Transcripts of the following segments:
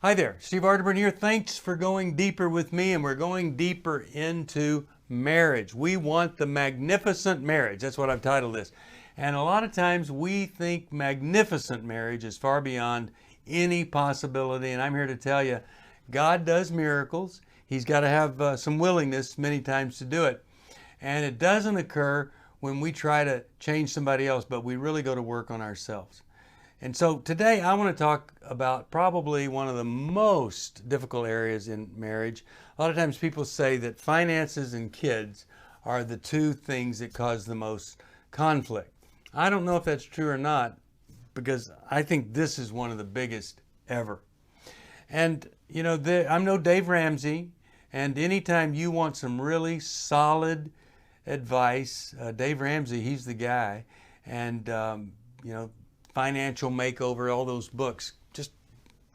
Hi there, Steve Arterburn here. Thanks for going deeper with me, and we're going deeper into marriage. We want the magnificent marriage. That's what I've titled this. And a lot of times we think magnificent marriage is far beyond any possibility, and I'm here to tell you, God does miracles. He's got to have some willingness many times to do it. And it doesn't occur when we try to change somebody else, but we really go to work on ourselves. And so today I want to talk about probably one of the most difficult areas in marriage. A lot of times people say that finances and kids are the two things that cause the most conflict. I don't know if that's true or not, because I think this is one of the biggest ever. And you know, I'm no Dave Ramsey, and anytime you want some really solid advice, Dave Ramsey, he's the guy. And you know, Financial Makeover, all those books. Just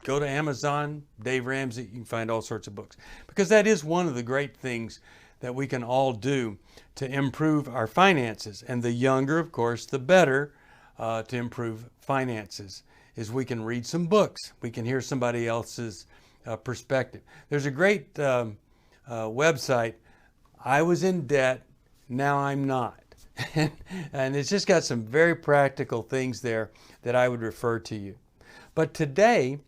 go to Amazon, Dave Ramsey, you can find all sorts of books. Because that is one of the great things that we can all do to improve our finances. And the younger, of course, the better to improve finances, is we can read some books. We can hear somebody else's perspective. There's a great website, I was in debt, now I'm not. And it's just got some very practical things there that I would refer to you. But today,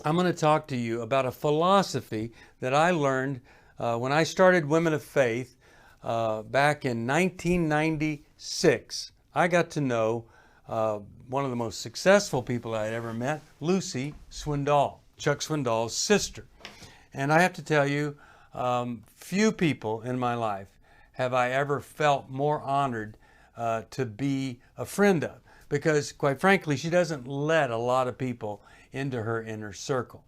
I'm going to talk to you about a philosophy that I learned when I started Women of Faith back in 1996. I got to know one of the most successful people I had ever met, Lucy Swindoll, Chuck Swindoll's sister. And I have to tell you, few people in my life have I ever felt more honored to be a friend of, because quite frankly, she doesn't let a lot of people into her inner circle.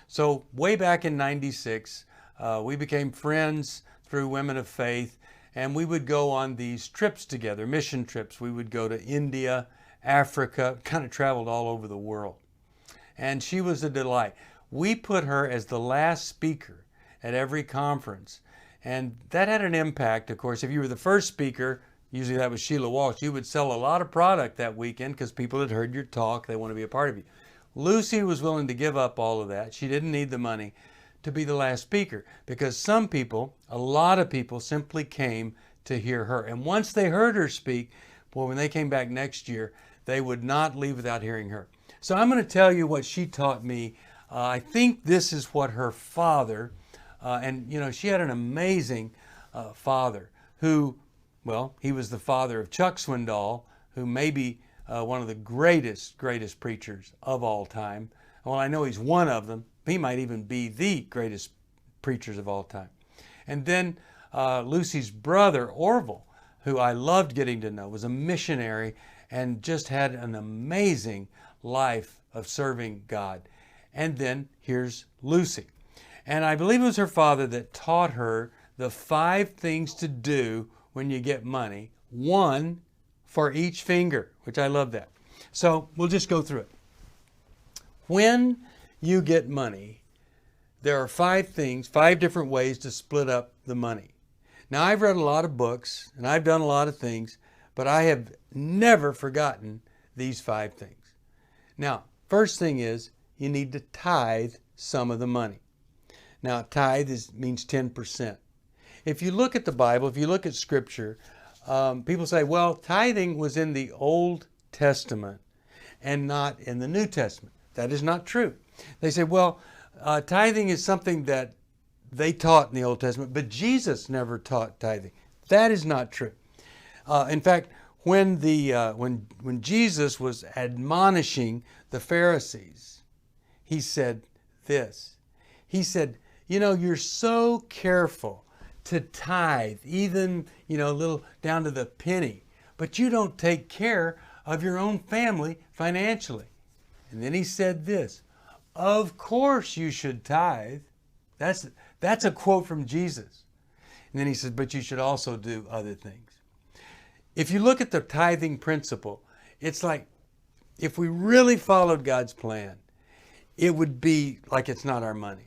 So way back in 96, we became friends through Women of Faith, and we would go on these trips together, mission trips. We would go to India, Africa, kind of traveled all over the world. And she was a delight. We put her as the last speaker at every conference. And that had an impact, of course. If you were the first speaker, usually that was Sheila Walsh, you would sell a lot of product that weekend because people had heard your talk. They want to be a part of you. Lucy was willing to give up all of that. She didn't need the money to be the last speaker, because some people, a lot of people, simply came to hear her. And once they heard her speak, well, when they came back next year, they would not leave without hearing her. So I'm going to tell you what she taught me. I think this is what her father, and you know, she had an amazing father who, well, he was the father of Chuck Swindoll, who may be one of the greatest preachers of all time. Well, I know he's one of them. He might even be the greatest preachers of all time. And then Lucy's brother, Orville, who I loved getting to know, was a missionary and just had an amazing life of serving God. And then here's Lucy. And I believe it was her father that taught her the 5 things to do when you get money, 1 for each finger, which I love that. So we'll just go through it. When you get money, there are 5 things, 5 different ways to split up the money. Now, I've read a lot of books and I've done a lot of things, but I have never forgotten these 5 things. Now, first thing is you need to tithe some of the money. Now, tithe means 10%. If you look at the Bible, if you look at Scripture, people say, well, tithing was in the Old Testament and not in the New Testament. That is not true. They say, well, tithing is something that they taught in the Old Testament, but Jesus never taught tithing. That is not true. In fact, when Jesus was admonishing the Pharisees, he said this. He said, you know, you're so careful to tithe, even, you know, a little down to the penny, but you don't take care of your own family financially. And then he said this, of course you should tithe. That's a quote from Jesus. And then he said, but you should also do other things. If you look at the tithing principle, it's like if we really followed God's plan, it would be like it's not our money.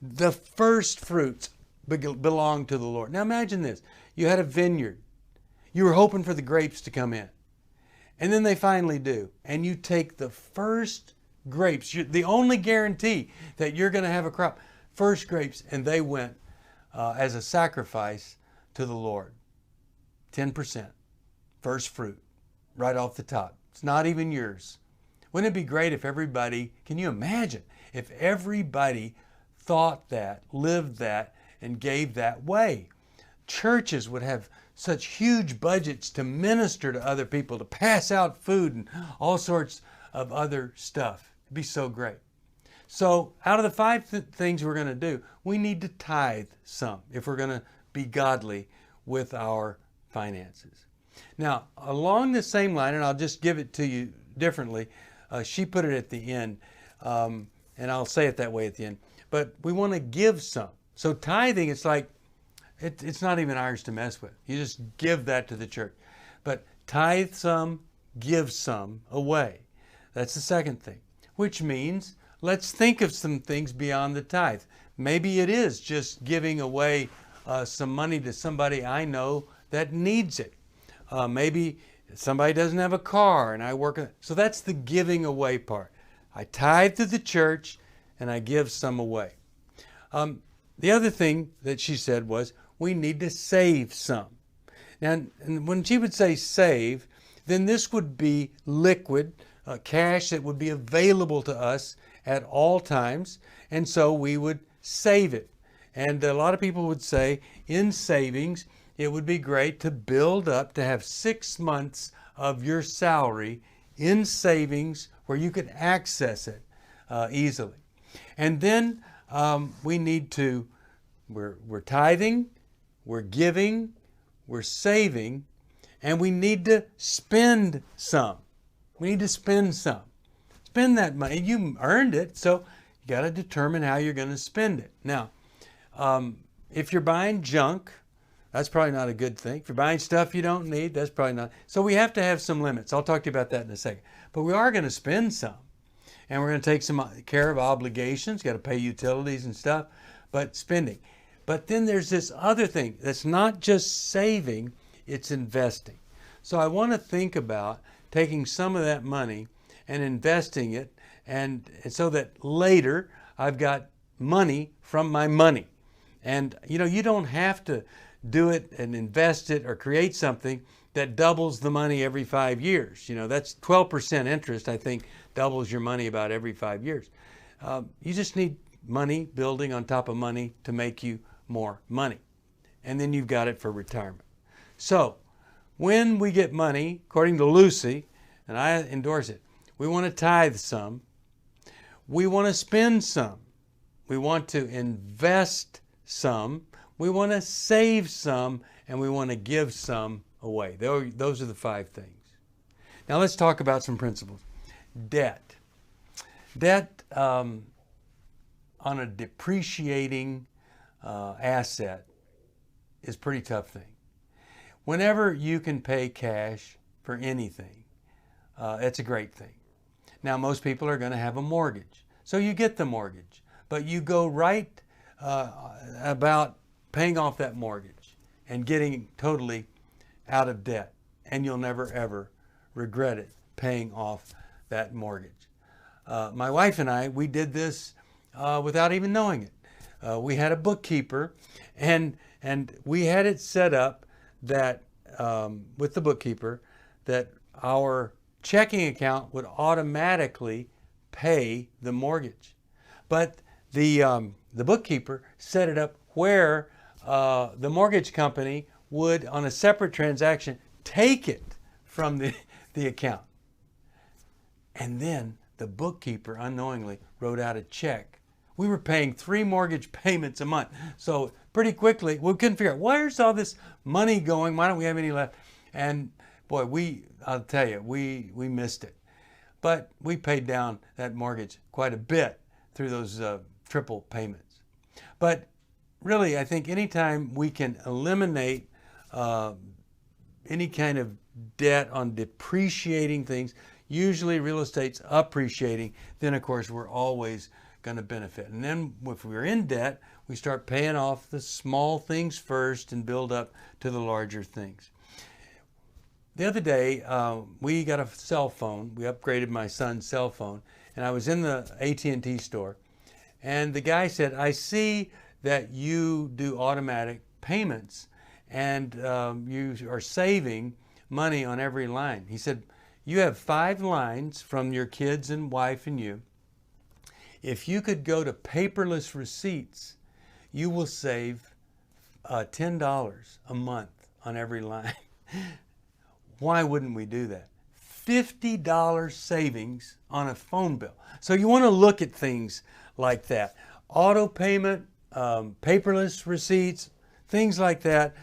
The first fruits belong to the Lord. Now imagine this. You had a vineyard. You were hoping for the grapes to come in. And then they finally do. And you take the first grapes. The only guarantee that you're going to have a crop, first grapes, and they went as a sacrifice to the Lord. 10%, first fruit, right off the top. It's not even yours. Wouldn't it be great if everybody, can you imagine, if everybody thought that, lived that, and gave that way? Churches would have such huge budgets to minister to other people, to pass out food and all sorts of other stuff. It'd be so great. So out of the five things we're going to do, we need to tithe some if we're going to be godly with our finances. Now, along the same line, and I'll just give it to you differently, she put it at the end, and I'll say it that way at the end, but we want to give some. So tithing, it's like, it's not even ours to mess with. You just give that to the church. But tithe some, give some away. That's the second thing, which means let's think of some things beyond the tithe. Maybe it is just giving away some money to somebody I know that needs it. Maybe somebody doesn't have a car and I work on it. So that's the giving away part. I tithe to the church and I give some away. The other thing that she said was we need to save some. Now, and when she would say save, then this would be liquid cash that would be available to us at all times, and so we would save it. And a lot of people would say in savings, it would be great to build up, to have 6 months of your salary in savings where you could access it easily. And then we need to, we're tithing, we're giving, we're saving, and we need to spend some. We need to spend some. Spend that money. You earned it, so you got to determine how you're going to spend it. Now, if you're buying junk, that's probably not a good thing. If you're buying stuff you don't need, that's probably not. So we have to have some limits. I'll talk to you about that in a second. But we are going to spend some. And we're going to take some care of obligations. Got to pay utilities and stuff. But spending. But then there's this other thing that's not just saving, it's investing. So I want to think about taking some of that money and investing it, and so that later I've got money from my money. And you know, you don't have to do it and invest it or create something that doubles the money every 5 years. You know, that's 12% interest, I think, doubles your money about every 5 years. You just need money building on top of money to make you more money. And then you've got it for retirement. So when we get money, according to Lucy, and I endorse it, we want to tithe some, we want to spend some, we want to invest some, we want to save some, and we want to give some away. Those are the 5 things. Now let's talk about some principles. Debt. Debt on a depreciating asset is a pretty tough thing. Whenever you can pay cash for anything, it's a great thing. Now most people are going to have a mortgage, so you get the mortgage, but you go right about paying off that mortgage and getting totally out of debt, and you'll never ever regret it, paying off that mortgage. My wife and I, we did this without even knowing it. We had a bookkeeper, and we had it set up that with the bookkeeper that our checking account would automatically pay the mortgage, but the bookkeeper set it up where the mortgage company would, on a separate transaction, take it from the account. And then the bookkeeper unknowingly wrote out a check. We were paying 3 mortgage payments a month. So pretty quickly, we couldn't figure out, where's all this money going? Why don't we have any left? And boy, I'll tell you, we missed it. But we paid down that mortgage quite a bit through those triple payments. But really, I think anytime we can eliminate any kind of debt on depreciating things, usually real estate's appreciating, then of course we're always going to benefit. And then if we're in debt, we start paying off the small things first and build up to the larger things. The other day, we got a cell phone. We upgraded my son's cell phone, and I was in the AT&T store, and the guy said, I see that you do automatic payments, and you are saving money on every line. He said, you have 5 lines from your kids and wife and you. If you could go to paperless receipts, you will save $10 a month on every line. Why wouldn't we do that? $50 savings on a phone bill. So you want to look at things like that. Auto payment, paperless receipts, things like that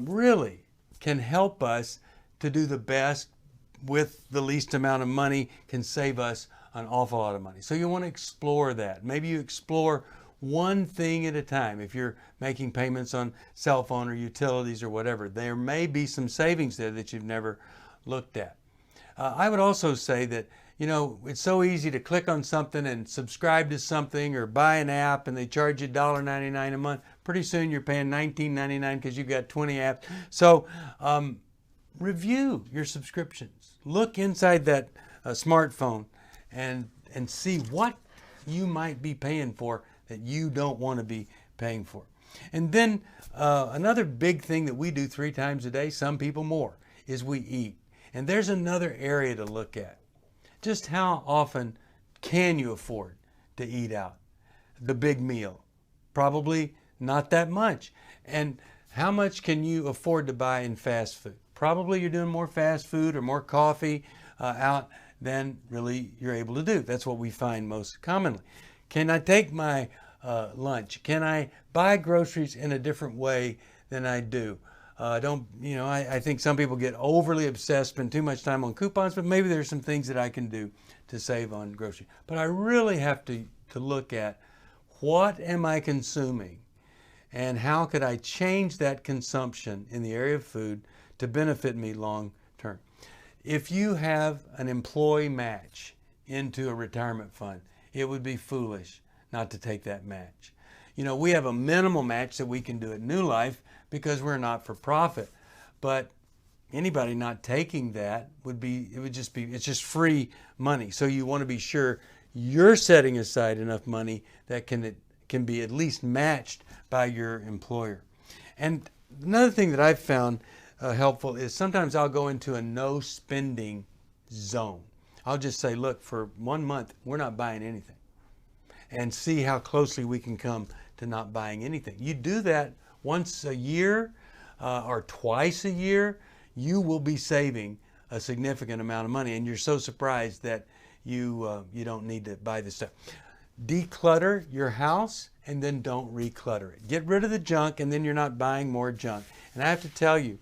really can help us to do the best with the least amount of money, can save us an awful lot of money. So you want to explore that. Maybe you explore one thing at a time. If you're making payments on cell phone or utilities or whatever, there may be some savings there that you've never looked at. I would also say that, you know, it's so easy to click on something and subscribe to something or buy an app and they charge you $1.99 a month. Pretty soon you're paying $19.99 because you've got 20 apps. So review your subscriptions. Look inside that smartphone and see what you might be paying for that you don't want to be paying for. And then another big thing that we do 3 times a day, some people more, is we eat. And there's another area to look at. Just how often can you afford to eat out? The big meal. Probably not that much. And how much can you afford to buy in fast food? Probably you're doing more fast food or more coffee out than really you're able to do. That's what we find most commonly. Can I take my lunch? Can I buy groceries in a different way than I do? I think some people get overly obsessed, spend too much time on coupons, but maybe there's some things that I can do to save on groceries. But I really have to look at what am I consuming and how could I change that consumption in the area of food to benefit me long term. If you have an employee match into a retirement fund, it would be foolish not to take that match. You know, we have a minimal match that we can do at New Life because we're not for profit. But anybody not taking that it's just free money. So you want to be sure you're setting aside enough money that can be at least matched by your employer. And another thing that I've found helpful is sometimes I'll go into a no spending zone. I'll just say, look, for 1 month, we're not buying anything, and see how closely we can come to not buying anything. You do that once a year or twice a year, you will be saving a significant amount of money, and you're so surprised that you don't need to buy this stuff. Declutter your house and then don't reclutter it. Get rid of the junk and then you're not buying more junk. And I have to tell you,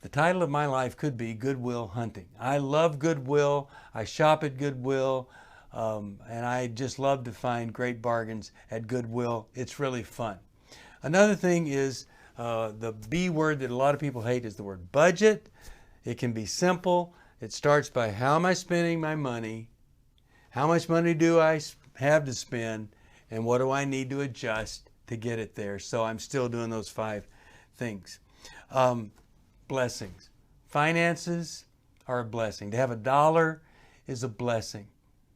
the title of my life could be Goodwill Hunting. I love Goodwill. I shop at Goodwill. And I just love to find great bargains at Goodwill. It's really fun. Another thing is the B word that a lot of people hate is the word budget. It can be simple. It starts by how am I spending my money? How much money do I have to spend? And what do I need to adjust to get it there? So I'm still doing those 5 things. Blessings. Finances are a blessing. To have $1 is a blessing.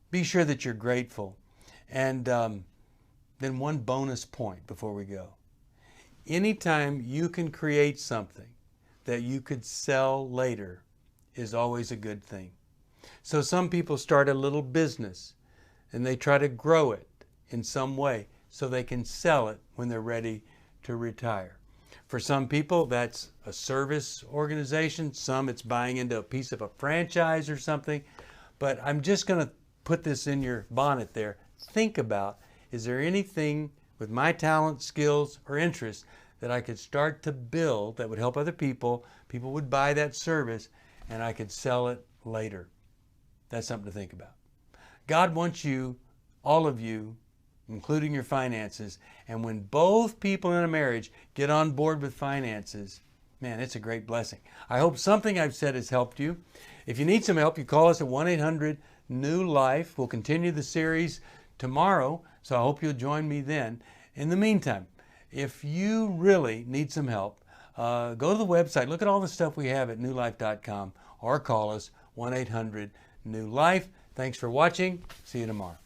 Be sure that you're grateful. And then one bonus point before we go. Anytime you can create something that you could sell later is always a good thing. So some people start a little business and they try to grow it in some way so they can sell it when they're ready to retire. For some people, that's a service organization. Some it's buying into a piece of a franchise or something. But I'm just going to put this in your bonnet there. Think about, is there anything with my talent, skills, or interests that I could start to build that would help other people? People would buy that service and I could sell it later. That's something to think about. God wants you, all of you, including your finances, and when both people in a marriage get on board with finances, man, it's a great blessing. I hope something I've said has helped you. If you need some help, you call us at 1-800-NEW-LIFE. We'll continue the series tomorrow, so I hope you'll join me then. In the meantime, if you really need some help, go to the website, look at all the stuff we have at newlife.com, or call us 1-800-NEW-LIFE. Thanks for watching. See you tomorrow.